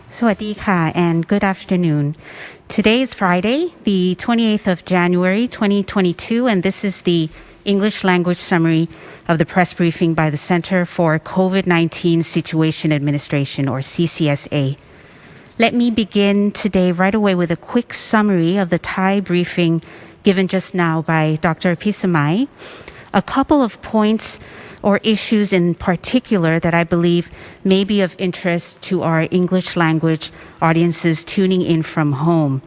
Sawadee and good afternoon. Today is Friday, the 28th of January, 2022, and this is the English language summary of the press briefing by the Center for COVID-19 Situation Administration, or CCSA. Let me begin today right away with a quick summary of the Thai briefing given just now by Dr. Pisamai. A couple of points or issues in particular that I believe may be of interest to our English language audiences tuning in from home.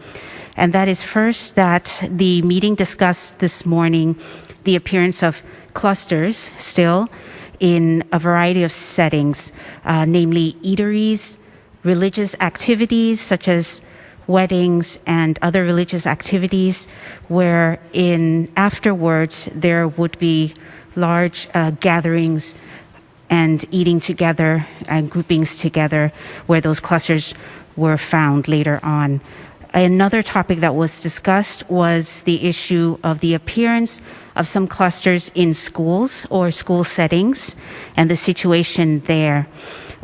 And that is first that the meeting discussed this morning the appearance of clusters still in a variety of settings, namely eateries, religious activities such as weddings and other religious activities, where afterwards there would be large gatherings and eating together and groupings together where those clusters were found later on. Another topic that was discussed was the issue of the appearance of some clusters in schools or school settings and the situation there.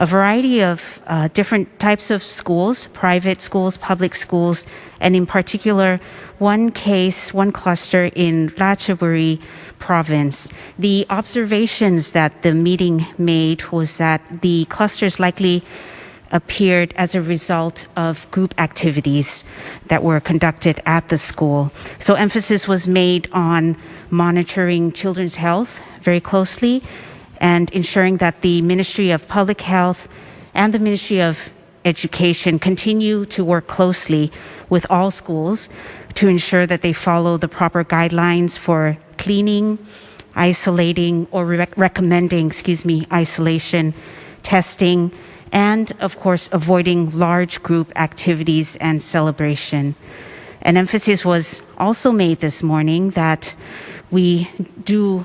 A variety of different types of schools, private schools, public schools, and in particular, one cluster in Ratchaburi province. The observations that the meeting made was that the clusters likely appeared as a result of group activities that were conducted at the school. So emphasis was made on monitoring children's health very closely and ensuring that the Ministry of Public Health and the Ministry of Education continue to work closely with all schools to ensure that they follow the proper guidelines for cleaning, isolating, or recommending isolation, testing, and of course avoiding large group activities and celebration. An emphasis was also made this morning that we do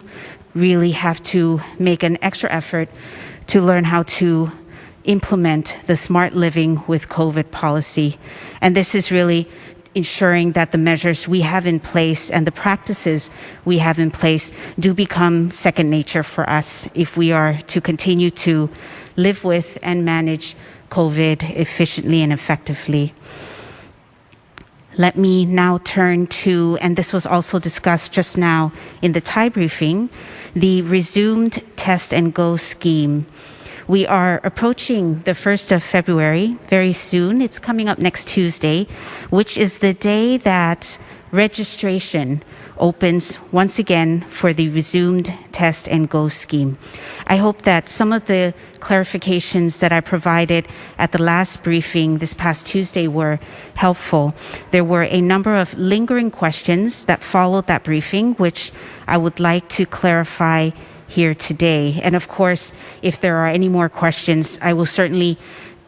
really have to make an extra effort to learn how to implement the smart living with COVID policy. And this is really ensuring that the measures we have in place and the practices we have in place do become second nature for us if we are to continue to live with and manage COVID efficiently and effectively. Let me now turn to, and this was also discussed just now in the Thai briefing, the resumed test and go scheme. We are approaching the 1st of February very soon. It's coming up next Tuesday, which is the day that registration opens once again for the resumed test and go scheme. I hope that some of the clarifications that I provided at the last briefing this past Tuesday were helpful. There were a number of lingering questions that followed that briefing, which I would like to clarify here today. And of course, if there are any more questions, I will certainly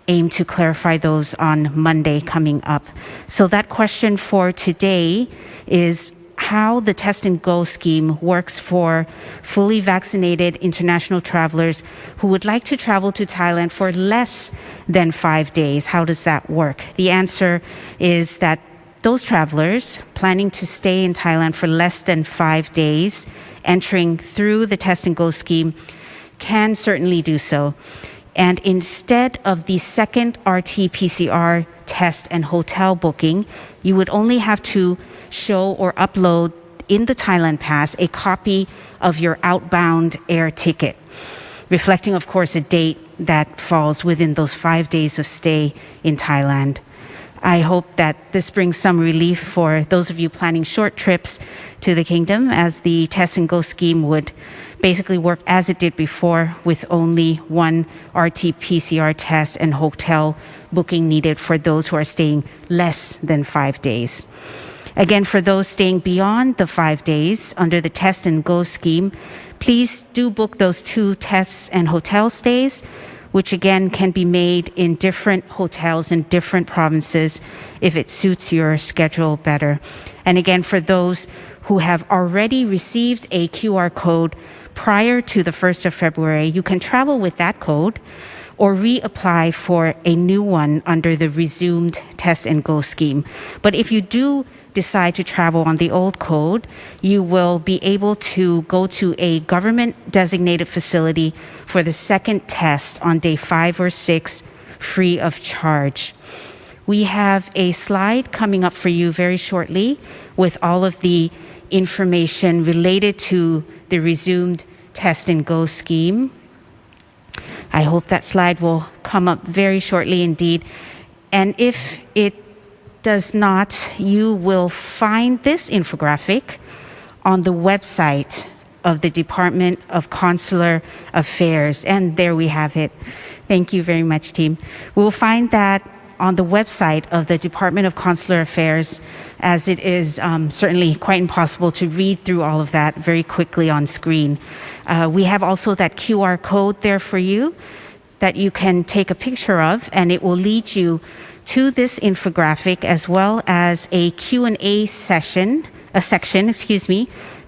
aim to clarify those on Monday coming up. So that question for today is how the test and go scheme works for fully vaccinated international travelers who would like to travel to Thailand for less than 5 days. How does that work? The answer is that those travelers planning to stay in Thailand for less than 5 days entering through the test and go scheme can certainly do so. And instead of the second RT-PCR test and hotel booking, you would only have to show or upload in the Thailand Pass a copy of your outbound air ticket, reflecting, of course, a date that falls within those 5 days of stay in Thailand. I hope that this brings some relief for those of you planning short trips to the kingdom, as the test and go scheme would basically work as it did before, with only one RT-PCR test and hotel booking needed for those who are staying less than 5 days. Again, for those staying beyond the 5 days under the test and go scheme, please do book those 2 tests and hotel stays, which again can be made in different hotels in different provinces if it suits your schedule better. And again, for those who have already received a QR code prior to the 1st of February, you can travel with that code or reapply for a new one under the resumed test and go scheme. But if you do decide to travel on the old code, you will be able to go to a government designated facility for the second test on day 5 or 6 free of charge. We have a slide coming up for you very shortly with all of the information related to the resumed Test and Go scheme. I hope that slide will come up very shortly indeed. And if it does not, you will find this infographic on the website of the Department of Consular Affairs. And there we have it. Thank you very much, team. We'll find that on the website of the Department of Consular Affairs, as it is certainly quite impossible to read through all of that very quickly on screen. We have also that QR code there for you that you can take a picture of, and it will lead you to this infographic as well as a Q&A section,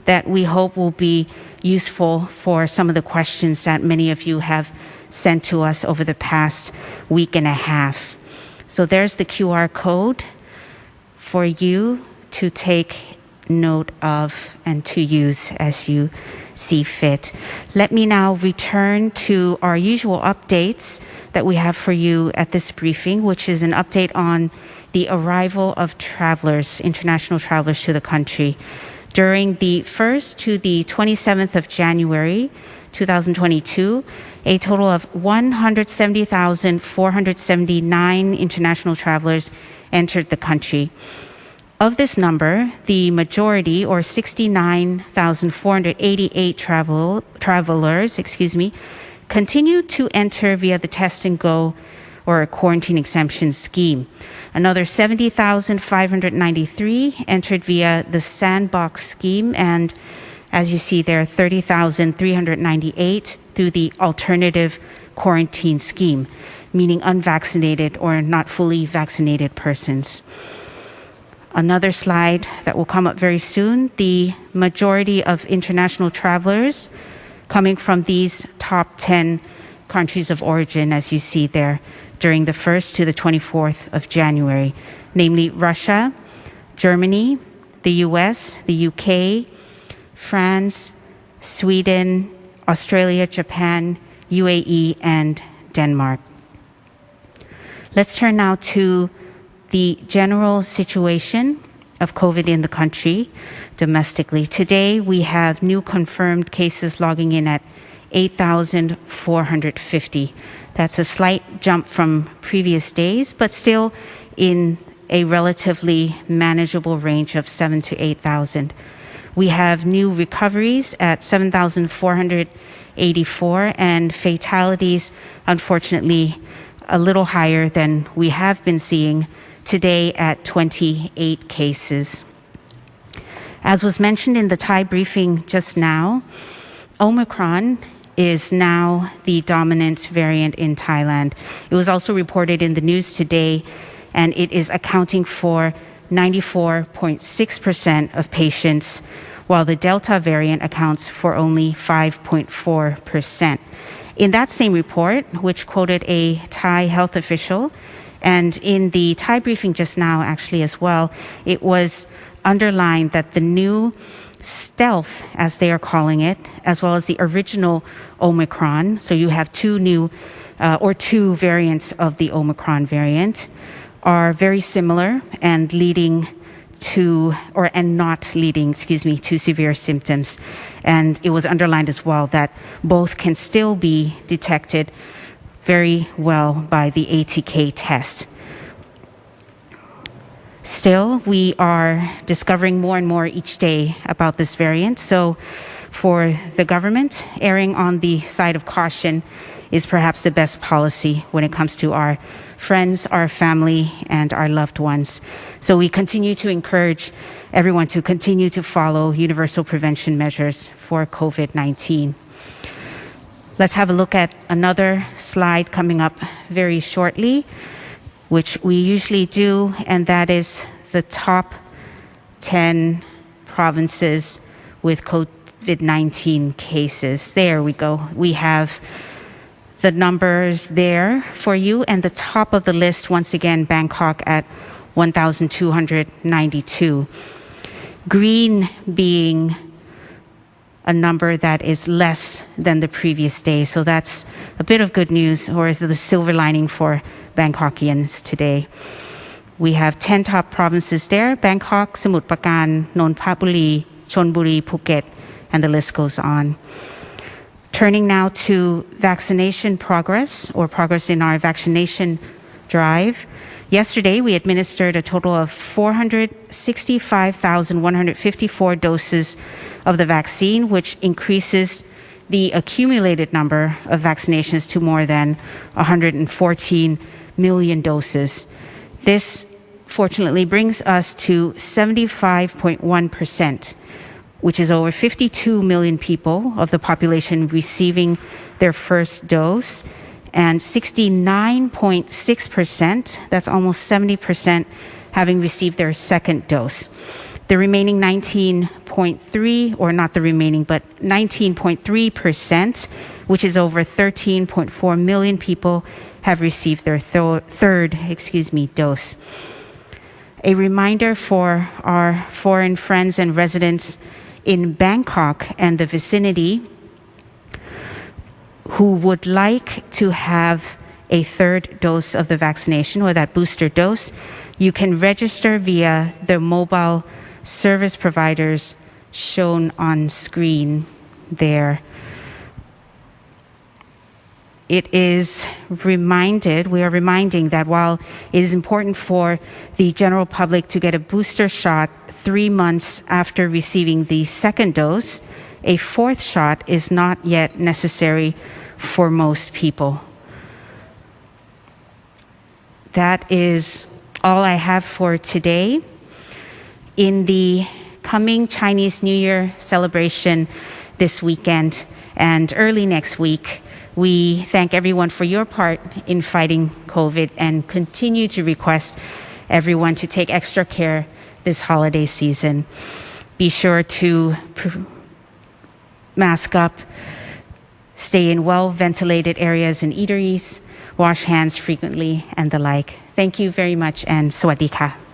that we hope will be useful for some of the questions that many of you have sent to us over the past week and a half. So there's the QR code for you to take note of and to use as you see fit. Let me now return to our usual updates that we have for you at this briefing, which is an update on the arrival of travelers, international travelers to the country. During the 1st to the 27th of January, 2022, a total of 170,479 international travelers entered the country. Of this number, the majority, or 69,488 travelers, continued to enter via the Test and Go or a quarantine exemption scheme. Another 70,593 entered via the Sandbox scheme, and as you see there, 30,398 through the alternative quarantine scheme, meaning unvaccinated or not fully vaccinated persons. Another slide that will come up very soon, the majority of international travelers coming from these top 10 countries of origin, as you see there, during the 1st to the 24th of January, namely Russia, Germany, the US, the UK, France, Sweden, Australia, Japan, UAE, and Denmark. Let's turn now to the general situation of COVID in the country domestically. Today, we have new confirmed cases logging in at 8,450. That's a slight jump from previous days, but still in a relatively manageable range of 7,000 to 8,000. We have new recoveries at 7,484 and fatalities, unfortunately, a little higher than we have been seeing today at 28 cases. As was mentioned in the Thai briefing just now, Omicron is now the dominant variant in Thailand. It was also reported in the news today, and it is accounting for 94.6% of patients, while the Delta variant accounts for only 5.4%. In that same report, which quoted a Thai health official, and in the Thai briefing just now actually as well, it was underlined that the new stealth, as they are calling it, as well as the original Omicron, so you have two variants of the Omicron variant, are very similar and not leading to severe symptoms. And it was underlined as well that both can still be detected very well by the ATK test. Still, we are discovering more and more each day about this variant. So for the government, erring on the side of caution is perhaps the best policy when it comes to our friends, our family, and our loved ones. So we continue to encourage everyone to continue to follow universal prevention measures for COVID-19. Let's have a look at another slide coming up very shortly, which we usually do, and that is the top 10 provinces with COVID-19 cases. There we go. We have the numbers there for you, and the top of the list, once again, Bangkok at 1,292. Green being a number that is less than the previous day. So that's a bit of good news, or is the silver lining for Bangkokians today. We have 10 top provinces there: Bangkok, Samut Prakan, Nonthaburi, Chonburi, Phuket, and the list goes on. Turning now to vaccination progress, or progress in our vaccination drive. Yesterday, we administered a total of 465,154 doses of the vaccine, which increases the accumulated number of vaccinations to more than 114 million doses. This, fortunately, brings us to 75.1%, which is over 52 million people of the population receiving their first dose, and 69.6%, that's almost 70%, having received their second dose. The remaining 19.3, or not the remaining, but 19.3%, which is over 13.4 million people, have received their third dose. A reminder for our foreign friends and residents in Bangkok and the vicinity who would like to have a third dose of the vaccination, or that booster dose, you can register via the mobile service providers shown on screen there. We are reminding that while it is important for the general public to get a booster shot 3 months after receiving the second dose, a fourth shot is not yet necessary for most people. That is all I have for today. In the coming Chinese New Year celebration this weekend and early next week, we thank everyone for your part in fighting COVID and continue to request everyone to take extra care this holiday season. Be sure to mask up, stay in well-ventilated areas and eateries, wash hands frequently, and the like. Thank you very much, and สวัสดีค่ะ